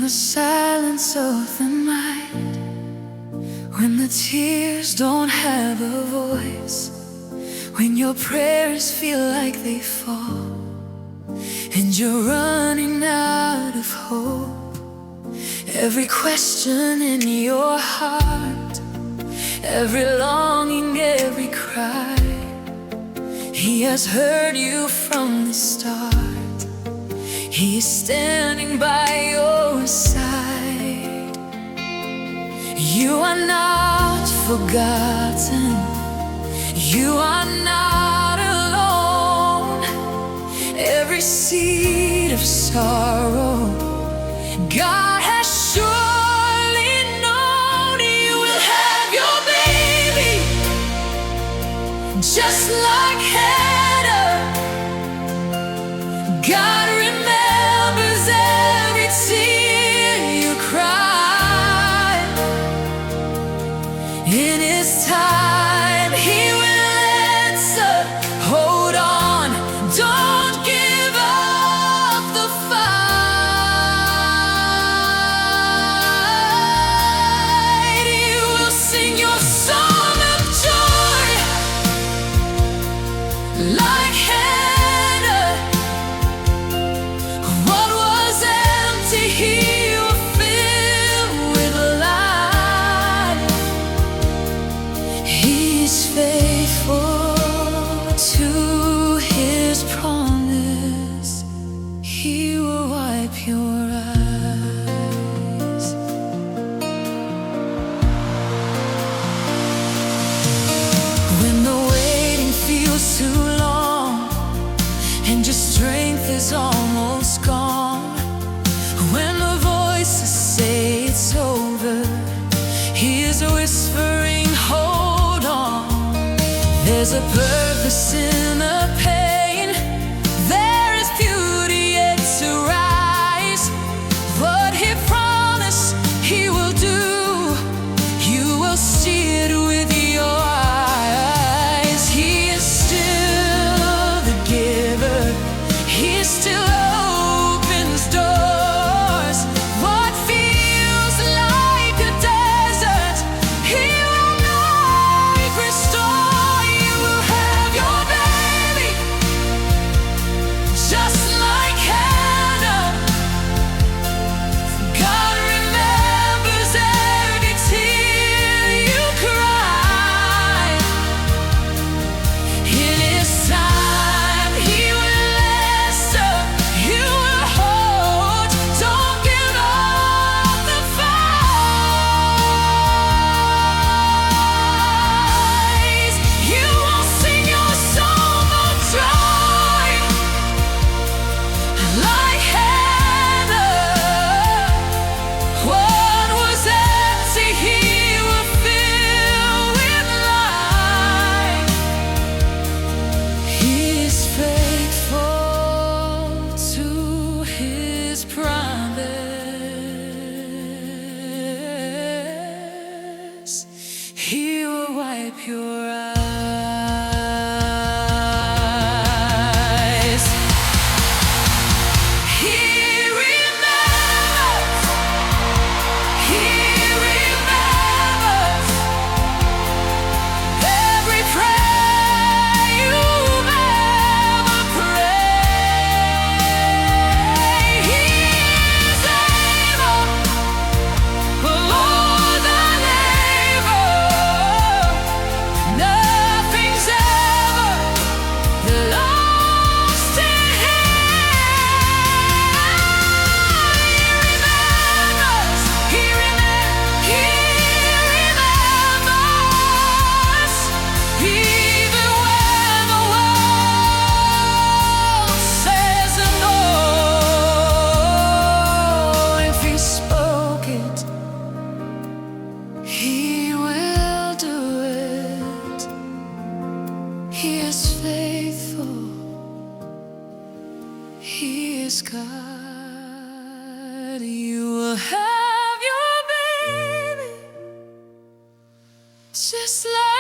the silence of the night, when the tears don't have a voice, when your prayers feel like they fall, and you're running out of hope. Every question in your heart, every longing, every cry, He has heard you from the start. He's standing by your side. You are not forgotten. You are not alone. Every seed of sorrow, God has surely known. You will have your baby, just like Hannah. God remembers every tear you cry. In His time, He will answer. Hold on, don't give up the fight. You will sing your song of joy like Hannah. What was empty, He will fill with life. He's faithful to His promise. He will wipe your eyes. When the waiting feels too long and your strength is almost gone, when the voices say it's over, He is whispering, hold on. There's a purpose in the pain. There is beauty yet to rise. What He promised, He will do. You will see it with your eyes. He is still the giver. He still opens doors. What feels like a desert, He will make restore. You will have your baby, just like Hannah. God remembers every tear you cry. In His time, He will answer. You will hold, don't give up the fight. You will sing your song of joy like Hannah. What was empty, He will fill with life. He is faithful to His promise. He will wipe your eyes. He remembers. He remembers every prayer you've ever prayed. He is able, more than able. Nothing's ever lost to Him. He remembers. He remembers. Even when the world says no, if He spoke it, He will do it. He is faithful. He is God. You will have your baby, just like